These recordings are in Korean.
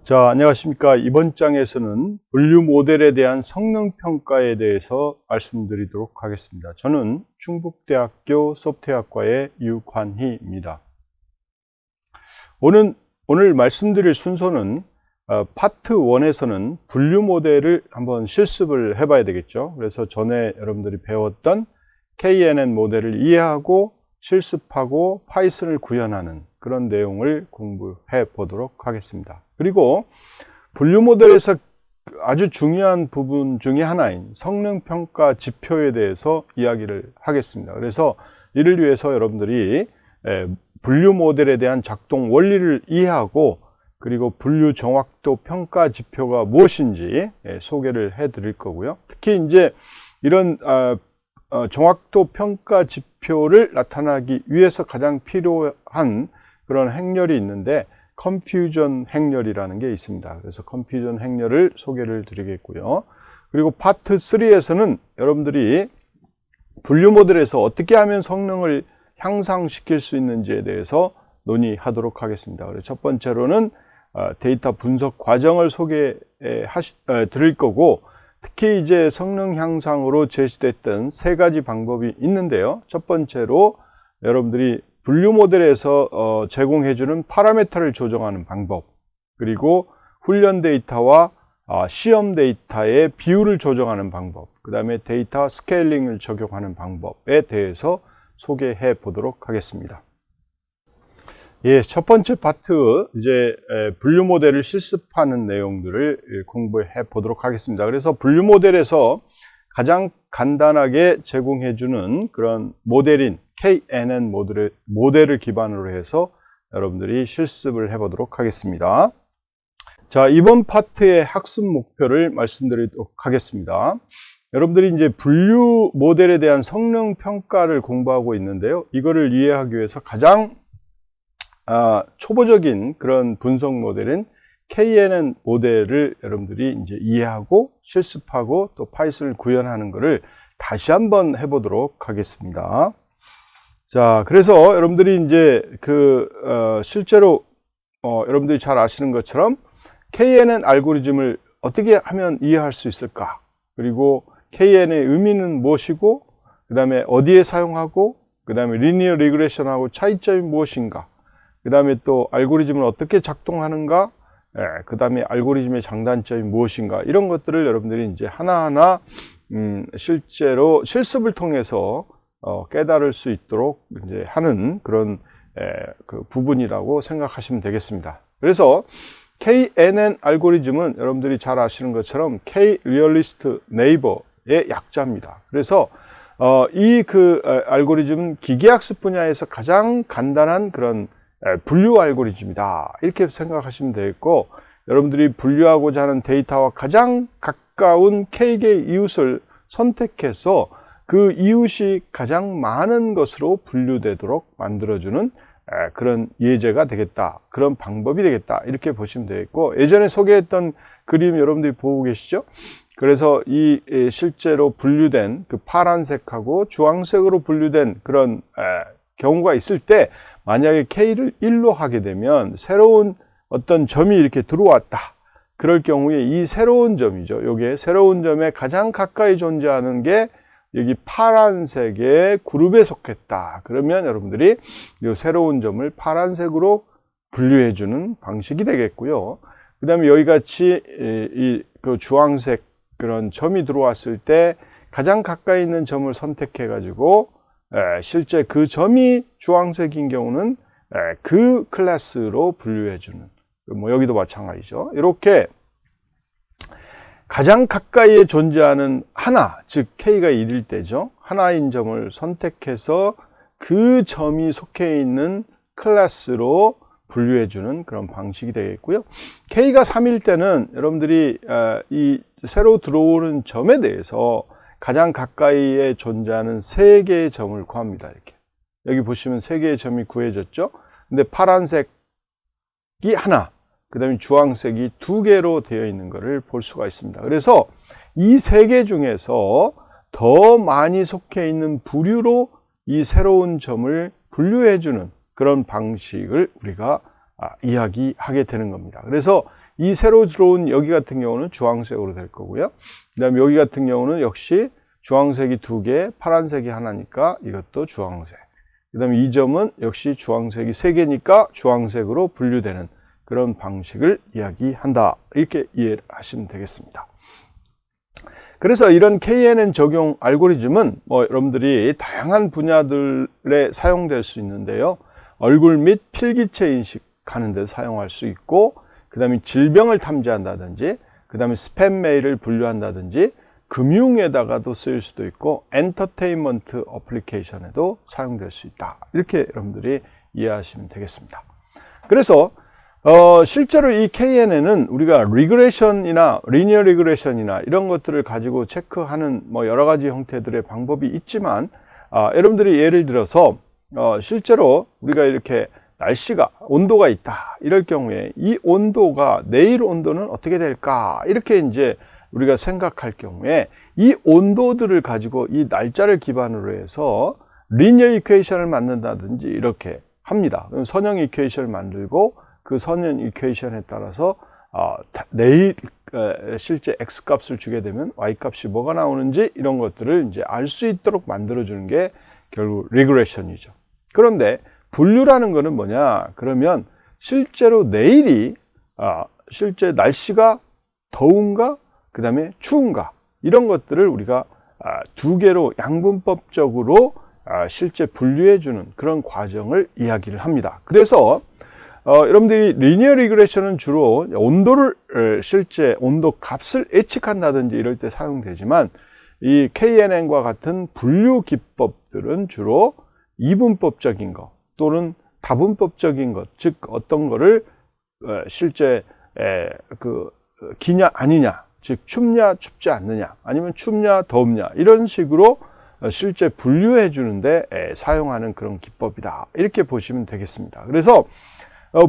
자, 안녕하십니까. 이번 장에서는 분류 모델에 대한 성능 평가에 대해서 말씀드리도록 하겠습니다. 저는 충북대학교 소프트웨어학과의 유관희입니다. 오늘 말씀드릴 순서는 파트 1에서는 분류 모델을 한번 실습을 해봐야 되겠죠. 그래서 전에 여러분들이 배웠던 KNN 모델을 이해하고 실습하고 파이썬을 구현하는 그런 내용을 공부해 보도록 하겠습니다. 그리고 분류 모델에서 아주 중요한 부분 중에 하나인 성능 평가 지표에 대해서 이야기를 하겠습니다. 그래서 이를 위해서 여러분들이 분류 모델에 대한 작동 원리를 이해하고 그리고 분류 정확도 평가 지표가 무엇인지 소개를 해 드릴 거고요. 특히 이제 이런 정확도 평가 지표를 나타나기 위해서 가장 필요한 그런 행렬이 있는데 컨퓨전 행렬이라는 게 있습니다. 그래서 컨퓨전 행렬을 소개를 드리겠고요. 그리고 파트 3에서는 여러분들이 분류 모델에서 어떻게 하면 성능을 향상시킬 수 있는지에 대해서 논의하도록 하겠습니다. 그래서 첫 번째로는 데이터 분석 과정을 소개해 드릴 거고, 특히 이제 성능 향상으로 제시됐던 세 가지 방법이 있는데요. 첫 번째로 여러분들이 분류 모델에서 제공해주는 파라미터를 조정하는 방법, 그리고 훈련 데이터와 시험 데이터의 비율을 조정하는 방법, 그 다음에 데이터 스케일링을 적용하는 방법에 대해서 소개해 보도록 하겠습니다. 예, 첫 번째 파트, 이제 분류 모델을 실습하는 내용들을 공부해 보도록 하겠습니다. 그래서 분류 모델에서 가장 간단하게 제공해주는 그런 모델인 KNN 모델을 기반으로 해서 여러분들이 실습을 해 보도록 하겠습니다. 자, 이번 파트의 학습 목표를 말씀드리도록 하겠습니다. 여러분들이 이제 분류 모델에 대한 성능 평가를 공부하고 있는데요. 이거를 이해하기 위해서 가장 초보적인 그런 분석 모델인 KNN 모델을 여러분들이 이제 이해하고 실습하고 또 파이썬을 구현하는 것을 다시 한번 해보도록 하겠습니다. 자, 그래서 여러분들이 이제 실제로 여러분들이 잘 아시는 것처럼 KNN 알고리즘을 어떻게 하면 이해할 수 있을까? 그리고 KNN의 의미는 무엇이고, 그 다음에 어디에 사용하고, 그 다음에 리니어 리그레션하고 차이점이 무엇인가? 그 다음에 또 알고리즘은 어떻게 작동하는가, 그 다음에 알고리즘의 장단점이 무엇인가, 이런 것들을 여러분들이 이제 하나하나 실제로 실습을 통해서 깨달을 수 있도록 이제 하는 그런 그 부분이라고 생각하시면 되겠습니다. 그래서 KNN 알고리즘은 여러분들이 잘 아시는 것처럼 K-Realist Neighbor의 약자입니다. 그래서 이 알고리즘은 기계학습 분야에서 가장 간단한 그런 분류 알고리즘이다, 이렇게 생각하시면 되겠고, 여러분들이 분류하고자 하는 데이터와 가장 가까운 K개의 이웃을 선택해서 그 이웃이 가장 많은 것으로 분류되도록 만들어주는 그런 예제가 되겠다, 그런 방법이 되겠다, 이렇게 보시면 되겠고, 예전에 소개했던 그림 여러분들이 보고 계시죠? 그래서 이 실제로 분류된 그 파란색하고 주황색으로 분류된 그런 경우가 있을 때, 만약에 K를 1로 하게 되면 새로운 어떤 점이 이렇게 들어왔다. 그럴 경우에 이 새로운 점이죠. 요게 새로운 점에 가장 가까이 존재하는 게 여기 파란색의 그룹에 속했다. 그러면 여러분들이 이 새로운 점을 파란색으로 분류해 주는 방식이 되겠고요. 그 다음에 여기 같이 그 주황색 그런 점이 들어왔을 때 가장 가까이 있는 점을 선택해 가지고 실제 그 점이 주황색인 경우는 그 클래스로 분류해 주는, 뭐 여기도 마찬가지죠. 이렇게 가장 가까이에 존재하는 하나, 즉 K가 1일 때죠. 하나인 점을 선택해서 그 점이 속해 있는 클래스로 분류해 주는 그런 방식이 되겠고요. K가 3일 때는 여러분들이 이 새로 들어오는 점에 대해서 가장 가까이에 존재하는 3개의 점을 구합니다. 이렇게 여기 보시면 3개의 점이 구해졌죠. 근데 파란색이 하나, 그 다음에 주황색이 2개로 되어 있는 것을 볼 수가 있습니다. 그래서 이 3개 중에서 더 많이 속해 있는 부류로 이 새로운 점을 분류해 주는 그런 방식을 우리가 이야기하게 되는 겁니다. 그래서 이 새로 들어온 여기 같은 경우는 주황색으로 될 거고요. 그 다음에 여기 같은 경우는 역시 주황색이 2개, 파란색이 하나니까 이것도 주황색. 그 다음에 이 점은 역시 주황색이 3개니까 주황색으로 분류되는 그런 방식을 이야기한다. 이렇게 이해를 하시면 되겠습니다. 그래서 이런 KNN 적용 알고리즘은 여러분들이 다양한 분야들에 사용될 수 있는데요. 얼굴 및 필기체 인식하는 데 사용할 수 있고, 그 다음에 질병을 탐지한다든지, 그 다음에 스팸 메일을 분류한다든지, 금융에다가도 쓰일 수도 있고, 엔터테인먼트 어플리케이션에도 사용될 수 있다. 이렇게 여러분들이 이해하시면 되겠습니다. 그래서 실제로 이 KNN은 우리가 리그레션이나 리니어 리그레션이나 이런 것들을 가지고 체크하는 여러 가지 형태들의 방법이 있지만, 여러분들이 예를 들어서 실제로 우리가 이렇게 날씨가 온도가 있다 이럴 경우에 이 온도가 내일 온도는 어떻게 될까 이렇게 이제 우리가 생각할 경우에 이 온도들을 가지고 이 날짜를 기반으로 해서 리니어 이퀘이션을 만든다든지 이렇게 합니다. 그럼 선형 이퀘이션을 만들고 그 선형 이퀘이션에 따라서 내일 실제 x 값을 주게 되면 y 값이 뭐가 나오는지 이런 것들을 이제 알 수 있도록 만들어 주는 게 결국 리그레션이죠. 그런데 분류라는 거는 뭐냐? 그러면 실제로 내일이 실제 날씨가 더운가? 그 다음에 추운가? 이런 것들을 우리가 2개로 양분법적으로 실제 분류해 주는 그런 과정을 이야기를 합니다. 그래서 여러분들이 리니어 리그레션은 주로 온도를 실제 온도 값을 예측한다든지 이럴 때 사용되지만 이 KNN과 같은 분류 기법들은 주로 이분법적인 것 또는 다분법적인 것, 즉 어떤 거를 실제 기냐 아니냐, 즉 춥냐 춥지 않느냐, 아니면 춥냐 덥냐 이런 식으로 실제 분류해 주는데 사용하는 그런 기법이다. 이렇게 보시면 되겠습니다. 그래서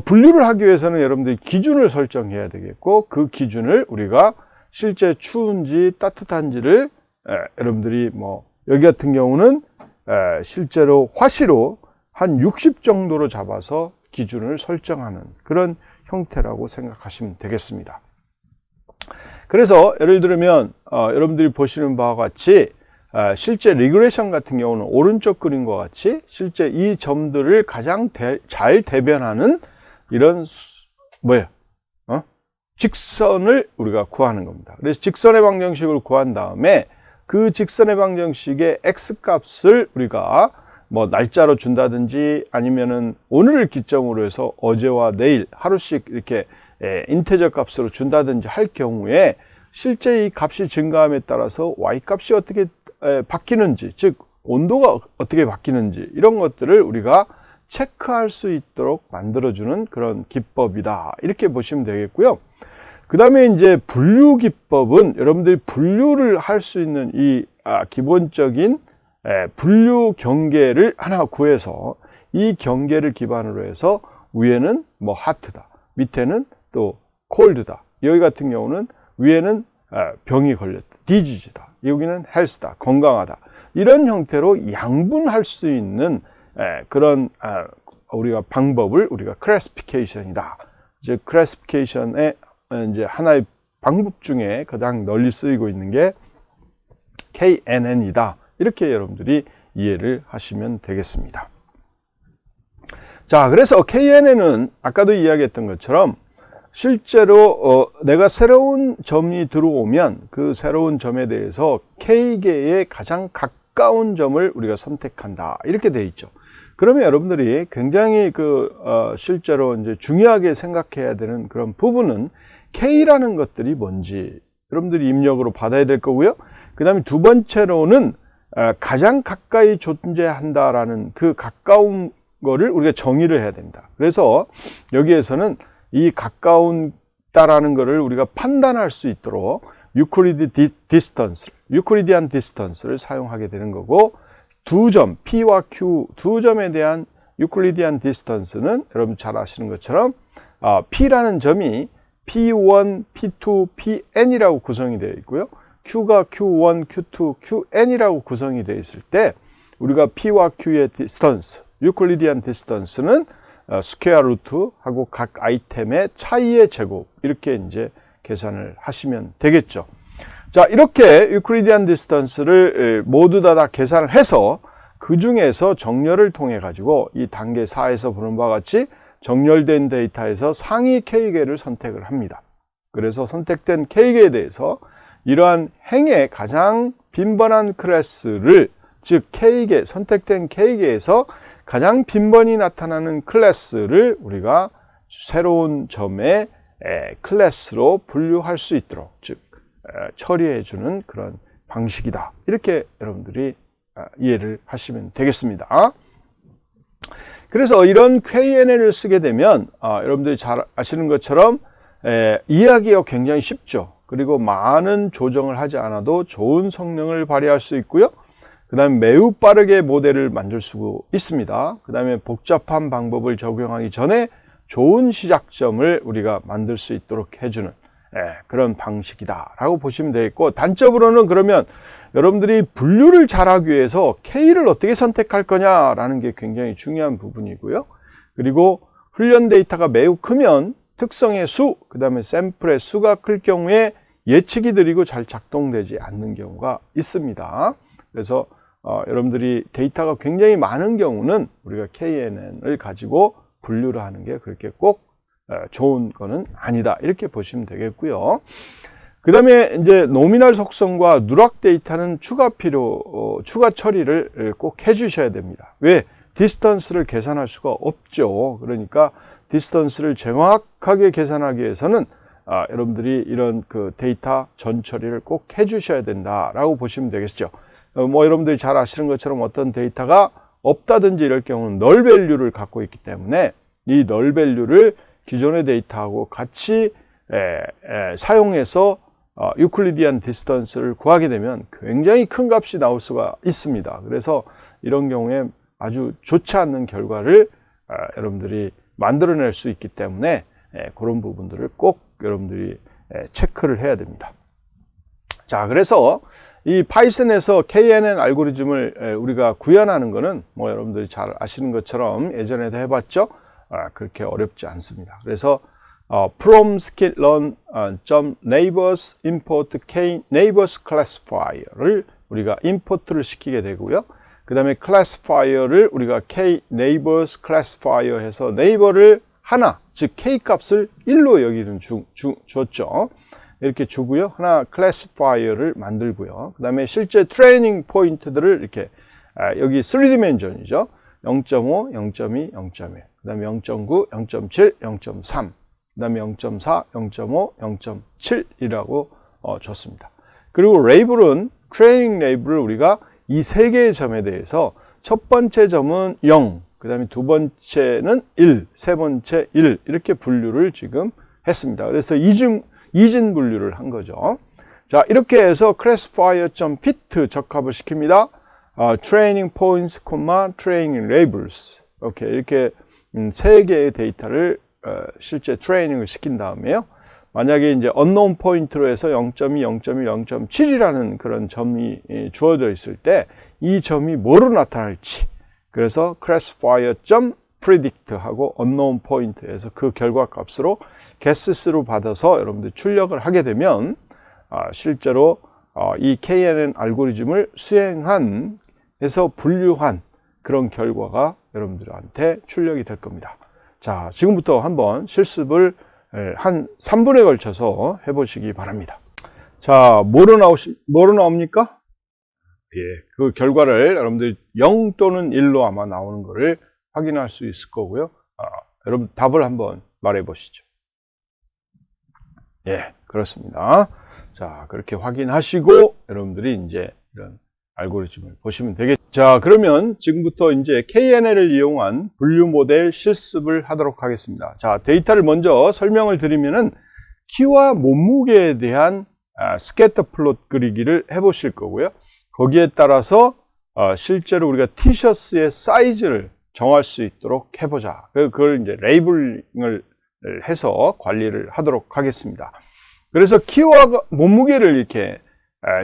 분류를 하기 위해서는 여러분들이 기준을 설정해야 되겠고, 그 기준을 우리가 실제 추운지 따뜻한지를 여러분들이 여기 같은 경우는 실제로 화씨로 한 60 정도로 잡아서 기준을 설정하는 그런 형태라고 생각하시면 되겠습니다. 그래서 예를 들면 여러분들이 보시는 바와 같이 실제 리그레션 같은 경우는 오른쪽 그림과 같이 실제 이 점들을 가장 잘 대변하는 이런 직선을 우리가 구하는 겁니다. 그래서 직선의 방정식을 구한 다음에 그 직선의 방정식의 x값을 우리가 날짜로 준다든지 아니면은 오늘을 기점으로 해서 어제와 내일 하루씩 이렇게 인테저 값으로 준다든지 할 경우에 실제 이 값이 증가함에 따라서 y 값이 어떻게 바뀌는지, 즉 온도가 어떻게 바뀌는지 이런 것들을 우리가 체크할 수 있도록 만들어주는 그런 기법이다. 이렇게 보시면 되겠고요. 그 다음에 이제 분류 기법은 여러분들이 분류를 할 수 있는 이 기본적인 분류 경계를 하나 구해서 이 경계를 기반으로 해서 위에는 핫다, 밑에는 또 콜드다. 여기 같은 경우는 위에는 병이 걸렸다, 디지즈다. 여기는 헬스다, 건강하다. 이런 형태로 양분할 수 있는 그런 우리가 방법을 우리가 클래시피케이션이다. 즉 클래시피케이션의 이제 하나의 방법 중에 가장 널리 쓰이고 있는 게 KNN이다. 이렇게 여러분들이 이해를 하시면 되겠습니다. 자, 그래서 KNN은 아까도 이야기했던 것처럼 실제로 내가 새로운 점이 들어오면 그 새로운 점에 대해서 K계의 가장 가까운 점을 우리가 선택한다. 이렇게 돼 있죠. 그러면 여러분들이 굉장히 실제로 이제 중요하게 생각해야 되는 그런 부분은 K라는 것들이 뭔지 여러분들이 입력으로 받아야 될 거고요. 그 다음에 두 번째로는 가장 가까이 존재한다라는 그 가까운 거를 우리가 정의를 해야 됩니다. 그래서 여기에서는 이 가까운다라는 거를 우리가 판단할 수 있도록 유클리디안 디스턴스를 사용하게 되는 거고, 두 점, P와 Q 두 점에 대한 유클리디안 디스턴스는 여러분 잘 아시는 것처럼 P라는 점이 P1, P2, Pn이라고 구성이 되어 있고요. Q가 Q1, Q2, Qn이라고 구성이 되어 있을 때 우리가 P와 Q의 디스턴스, 유클리디안 디스턴스는 스퀘어 루트하고 각 아이템의 차이의 제곱 이렇게 이제 계산을 하시면 되겠죠. 자, 이렇게 유클리디안 디스턴스를 모두 다 계산을 해서 그 중에서 정렬을 통해 가지고 이 단계 4에서 보는 바와 같이 정렬된 데이터에서 상위 K개를 선택을 합니다. 그래서 선택된 K개에 대해서 이러한 행의 가장 빈번한 클래스를, 즉 K개, 선택된 K개에서 가장 빈번히 나타나는 클래스를 우리가 새로운 점의 클래스로 분류할 수 있도록, 즉 처리해 주는 그런 방식이다. 이렇게 여러분들이 이해를 하시면 되겠습니다. 그래서 이런 KNN을 쓰게 되면 여러분들이 잘 아시는 것처럼 이해하기가 굉장히 쉽죠. 그리고 많은 조정을 하지 않아도 좋은 성능을 발휘할 수 있고요. 그 다음에 매우 빠르게 모델을 만들 수 있습니다. 그 다음에 복잡한 방법을 적용하기 전에 좋은 시작점을 우리가 만들 수 있도록 해주는 그런 방식이다 라고 보시면 되겠고, 단적으로는 그러면 여러분들이 분류를 잘하기 위해서 K를 어떻게 선택할 거냐라는 게 굉장히 중요한 부분이고요. 그리고 훈련 데이터가 매우 크면 특성의 수, 그 다음에 샘플의 수가 클 경우에 예측이 느리고 잘 작동되지 않는 경우가 있습니다. 그래서 여러분들이 데이터가 굉장히 많은 경우는 우리가 KNN을 가지고 분류를 하는 게 그렇게 꼭 좋은 거는 아니다, 이렇게 보시면 되겠고요. 그 다음에 이제 노미널 속성과 누락 데이터는 추가 처리를 꼭 해주셔야 됩니다. 왜? 디스턴스를 계산할 수가 없죠. 그러니까 디스턴스를 정확하게 계산하기 위해서는 여러분들이 이런 그 데이터 전 처리를 꼭 해주셔야 된다라고 보시면 되겠죠. 뭐 여러분들이 잘 아시는 것처럼 어떤 데이터가 없다든지 이럴 경우는 널 밸류를 갖고 있기 때문에 이 널 밸류를 기존의 데이터하고 같이 사용해서 유클리디안 디스턴스를 구하게 되면 굉장히 큰 값이 나올 수가 있습니다. 그래서 이런 경우에 아주 좋지 않는 결과를 여러분들이 만들어낼 수 있기 때문에 그런 부분들을 꼭 여러분들이 체크를 해야 됩니다. 자, 그래서 이 파이썬에서 KNN 알고리즘을 우리가 구현하는 것은 뭐 여러분들이 잘 아시는 것처럼 예전에도 해봤죠. 그렇게 어렵지 않습니다. 그래서 from sklearn .neighbors import k neighbors classifier를 우리가 import를 시키게 되고요. 그 다음에 classifier를 우리가 k neighbors classifier 해서 neighbor를 하나, 즉 k 값을 1로 여기는 줬죠. 이렇게 주고요. 하나 classifier를 만들고요. 그 다음에 실제 트레이닝 포인트들을 이렇게 여기 3디멘전이죠. 0.5, 0.2, 0.1, 그 다음에 0.9, 0.7, 0.3, 그 다음에 0.4, 0.5, 0.7이라고 줬습니다. 그리고 레이블은 트레이닝 레이블을 우리가 이 세 개의 점에 대해서 첫 번째 점은 0, 그 다음에 두 번째는 1, 세 번째 1 이렇게 분류를 지금 했습니다. 그래서 이진 분류를 한 거죠. 자, 이렇게 해서 classifier.fit 적합을 시킵니다. training points, training labels 이렇게 세 개의 데이터를 실제 트레이닝을 시킨 다음에요. 만약에 이제 unknown 포인트로 해서 0.2, 0.1, 0.7이라는 그런 점이 주어져 있을 때 이 점이 뭐로 나타날지, 그래서 classifier.predict 하고 unknown 포인트에서 그 결과 값으로 guesses로 받아서 여러분들 출력을 하게 되면 실제로 이 KNN 알고리즘을 수행한 해서 분류한 그런 결과가 여러분들한테 출력이 될 겁니다. 자, 지금부터 한번 실습을 한 3분에 걸쳐서 해보시기 바랍니다. 자, 뭐로 나옵니까? 예, 그 결과를 여러분들 0 또는 1로 아마 나오는 것을 확인할 수 있을 거고요. 여러분 답을 한번 말해 보시죠. 예, 그렇습니다. 자, 그렇게 확인하시고 여러분들이 이제 이런 알고리즘을 보시면 되겠죠. 자, 그러면 지금부터 이제 KNN을 이용한 분류 모델 실습을 하도록 하겠습니다. 자, 데이터를 먼저 설명을 드리면은 키와 몸무게에 대한 스캐터 플롯 그리기를 해보실 거고요. 거기에 따라서 실제로 우리가 티셔츠의 사이즈를 정할 수 있도록 해보자. 그걸 이제 레이블링을 해서 관리를 하도록 하겠습니다. 그래서 키와 몸무게를 이렇게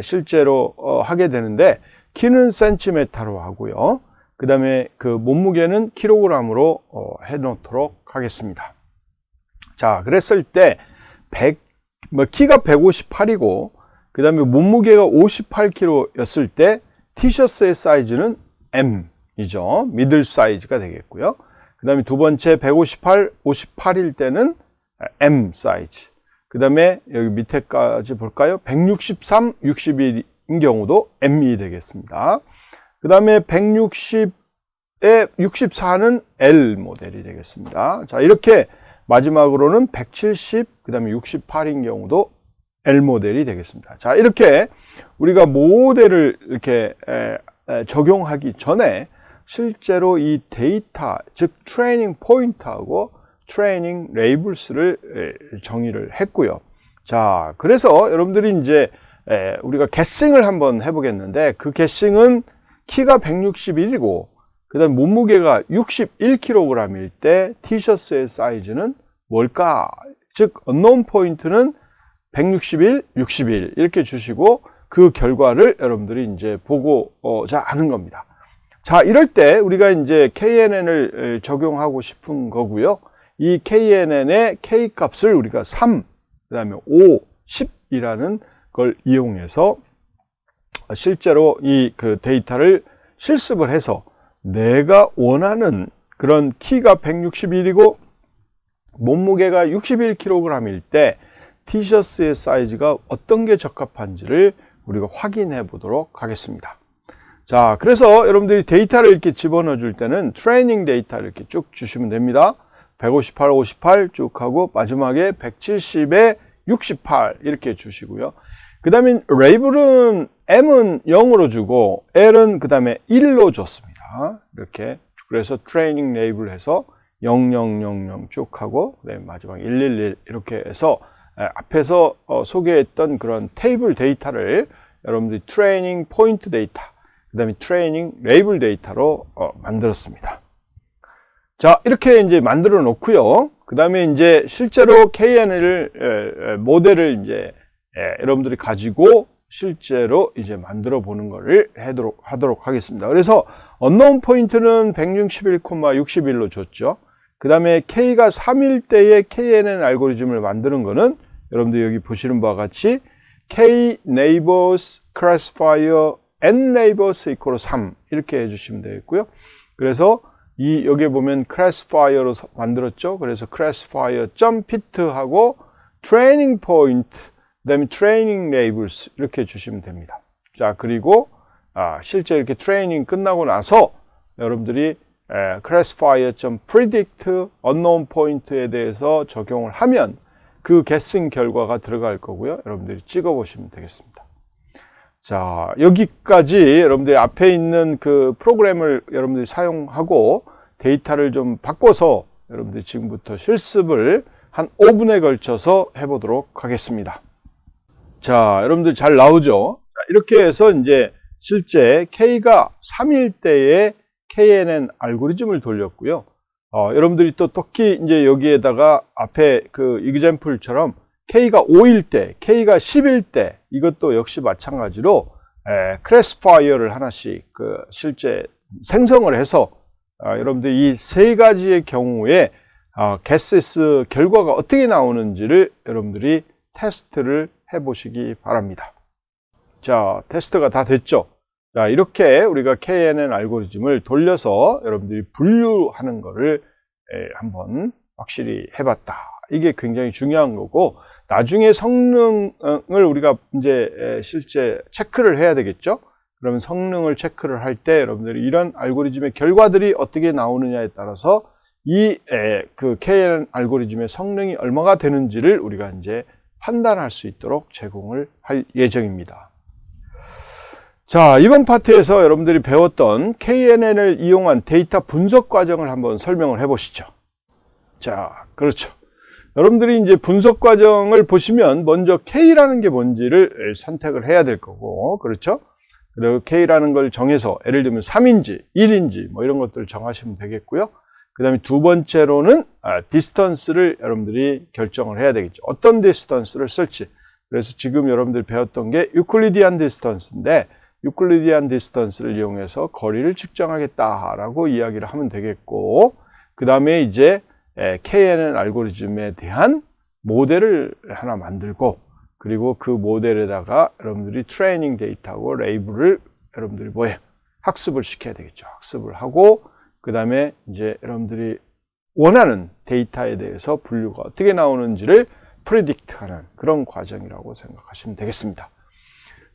실제로 하게 되는데, 키는 센티미터로 하고요. 그 다음에 그 몸무게는 킬로그램으로 해 놓도록 하겠습니다. 자, 그랬을 때 키가 158이고 그 다음에 몸무게가 58kg 였을 때 티셔츠의 사이즈는 M이죠. 미들 사이즈가 되겠고요. 그 다음에 두 번째 58일 때는 M 사이즈. 그 다음에 여기 밑에까지 볼까요? 163, 61인 경우도 M이 되겠습니다. 그 다음에 160에 64는 L 모델이 되겠습니다. 자, 이렇게 마지막으로는 170, 그 다음에 68인 경우도 L 모델이 되겠습니다. 자, 이렇게 우리가 모델을 이렇게 적용하기 전에 실제로 이 데이터, 즉 트레이닝 포인트하고 트레이닝 레이블스를 정의를 했고요. 자, 그래서 여러분들이 이제 우리가 게싱을 한번 해보겠는데, 그 게싱은 키가 161이고 그 다음 몸무게가 61kg일 때 티셔츠의 사이즈는 뭘까? 즉 unknown 포인트는 161, 61 이렇게 주시고 그 결과를 여러분들이 이제 보고자 하는 겁니다. 자, 이럴 때 우리가 이제 KNN을 적용하고 싶은 거고요. 이 KNN의 K 값을 우리가 3, 그 다음에 5, 10이라는 걸 이용해서 실제로 이 그 데이터를 실습을 해서 내가 원하는 그런 키가 161이고 몸무게가 61kg일 때 티셔츠의 사이즈가 어떤 게 적합한지를 우리가 확인해 보도록 하겠습니다. 자, 그래서 여러분들이 데이터를 이렇게 집어넣어 줄 때는 트레이닝 데이터를 이렇게 쭉 주시면 됩니다. 158, 58 쭉 하고 마지막에 170에 68 이렇게 주시고요. 그 다음에 레이블은 M은 0으로 주고 L은 그 다음에 1로 줬습니다. 이렇게. 그래서 트레이닝 레이블 해서 0000 쭉 하고 그다음에 마지막 111 이렇게 해서 앞에서 소개했던 그런 테이블 데이터를 여러분들이 트레이닝 포인트 데이터, 그 다음에 트레이닝 레이블 데이터로 만들었습니다. 자, 이렇게 이제 만들어 놓고요. 그 다음에 이제 실제로 KNN을 모델을 이제 여러분들이 가지고 실제로 이제 만들어 보는 거를 하도록 하겠습니다. 그래서 unknown 포인트는 161,61로 줬죠. 그 다음에 K가 3일 때의 KNN 알고리즘을 만드는 거는 여러분들 여기 보시는 바와 같이 K neighbors classifier n neighbors equal 3 이렇게 해주시면 되겠고요. 그래서 여기에 보면 classifier로 만들었죠. 그래서 classifier.fit 하고 training point, 그 다음에 training labels 이렇게 주시면 됩니다. 자, 그리고 실제 이렇게 트레이닝 끝나고 나서 여러분들이 classifier.predict unknown point에 대해서 적용을 하면 그 guessing 결과가 들어갈 거고요. 여러분들이 찍어 보시면 되겠습니다. 자, 여기까지 여러분들이 앞에 있는 그 프로그램을 여러분들이 사용하고 데이터를 좀 바꿔서 여러분들이 지금부터 실습을 한 5분에 걸쳐서 해보도록 하겠습니다. 자, 여러분들 잘 나오죠? 자, 이렇게 해서 이제 실제 K가 3일 때에 KNN 알고리즘을 돌렸고요. 여러분들이 또 특히 이제 여기에다가 앞에 그 example처럼 K가 5일 때, K가 10일 때 이것도 역시 마찬가지로 classifier를 하나씩 그 실제 생성을 해서 여러분들이 이 세 가지의 경우에 guesses 결과가 어떻게 나오는지를 여러분들이 테스트를 해보시기 바랍니다. 자, 테스트가 다 됐죠? 자, 이렇게 우리가 KNN 알고리즘을 돌려서 여러분들이 분류하는 거를 한번 확실히 해봤다. 이게 굉장히 중요한 거고, 나중에 성능을 우리가 이제 실제 체크를 해야 되겠죠? 그러면 성능을 체크를 할 때 여러분들이 이런 알고리즘의 결과들이 어떻게 나오느냐에 따라서 그 KNN 알고리즘의 성능이 얼마가 되는지를 우리가 이제 판단할 수 있도록 제공을 할 예정입니다. 자, 이번 파트에서 여러분들이 배웠던 KNN을 이용한 데이터 분석 과정을 한번 설명을 해 보시죠. 자, 그렇죠. 여러분들이 이제 분석 과정을 보시면 먼저 K라는 게 뭔지를 선택을 해야 될 거고, 그렇죠? 그리고 K라는 걸 정해서 예를 들면 3인지, 1인지 뭐 이런 것들을 정하시면 되겠고요. 그 다음에 두 번째로는 디스턴스를 여러분들이 결정을 해야 되겠죠. 어떤 디스턴스를 쓸지. 그래서 지금 여러분들이 배웠던 게 유클리디안 디스턴스인데 유클리디안 디스턴스를 이용해서 거리를 측정하겠다라고 이야기를 하면 되겠고, 그 다음에 이제 KNN 알고리즘에 대한 모델을 하나 만들고, 그리고 그 모델에다가 여러분들이 트레이닝 데이터하고 레이블을 여러분들이 학습을 시켜야 되겠죠. 학습을 하고, 그 다음에 이제 여러분들이 원하는 데이터에 대해서 분류가 어떻게 나오는지를 프리딕트하는 그런 과정이라고 생각하시면 되겠습니다.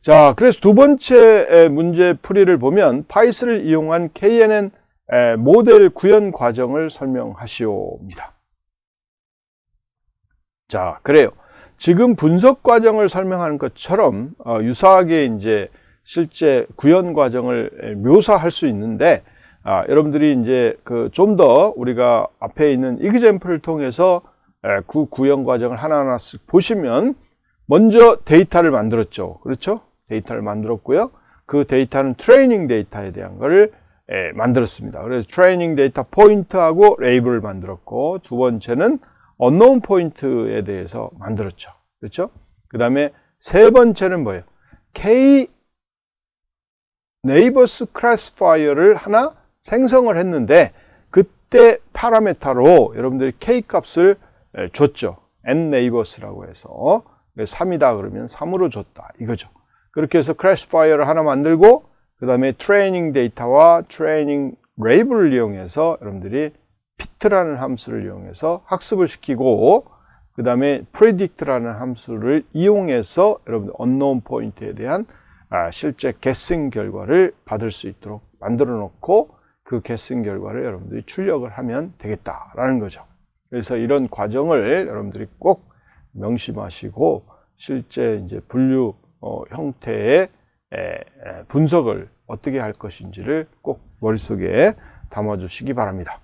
자, 그래서 두 번째 문제 풀이를 보면 파이썬을 이용한 KNN 모델 구현 과정을 설명하시오입니다. 자, 그래요. 지금 분석 과정을 설명하는 것처럼 유사하게 이제 실제 구현 과정을 묘사할 수 있는데, 여러분들이 이제 좀 더 우리가 앞에 있는 example를 통해서 그 구현 과정을 하나하나씩 보시면, 먼저 데이터를 만들었죠. 그렇죠? 데이터를 만들었고요. 그 데이터는 트레이닝 데이터에 대한 거를 만들었습니다. 그래서 트레이닝 데이터 포인트하고 레이블을 만들었고, 두 번째는 unknown 포인트에 대해서 만들었죠. 그렇죠? 그 다음에 세 번째는 뭐예요? K 네이버스 클래시파이어를 하나 생성을 했는데, 그때 파라메타로 여러분들이 K 값을 줬죠. N 네이버스라고 해서 3이다 그러면 3으로 줬다 이거죠. 그렇게 해서 클래시파이어를 하나 만들고, 그 다음에 트레이닝 데이터와 트레이닝 레이블을 이용해서 여러분들이 fit라는 함수를 이용해서 학습을 시키고, 그 다음에 predict라는 함수를 이용해서 여러분들 unknown 포인트에 대한 실제 guessing 결과를 받을 수 있도록 만들어 놓고, 그 guessing 결과를 여러분들이 출력을 하면 되겠다라는 거죠. 그래서 이런 과정을 여러분들이 꼭 명심하시고, 실제 이제 분류 형태의 분석을 어떻게 할 것인지를 꼭 머릿속에 담아주시기 바랍니다.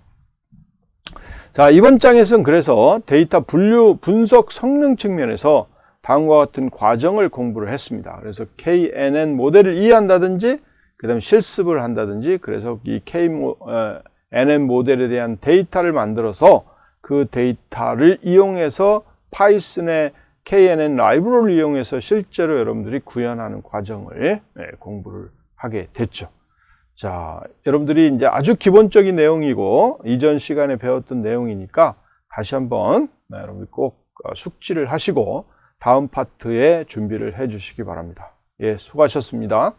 자, 이번 장에서는 그래서 데이터 분류 분석 성능 측면에서 다음과 같은 과정을 공부를 했습니다. 그래서 KNN 모델을 이해한다든지, 그 다음에 실습을 한다든지, 그래서 이 KNN 모델에 대한 데이터를 만들어서 그 데이터를 이용해서 파이썬의 KNN 라이브러리를 이용해서 실제로 여러분들이 구현하는 과정을 공부를 하게 됐죠. 자, 여러분들이 이제 아주 기본적인 내용이고 이전 시간에 배웠던 내용이니까 다시 한번 여러분들 꼭 숙지를 하시고 다음 파트에 준비를 해 주시기 바랍니다. 예, 수고하셨습니다.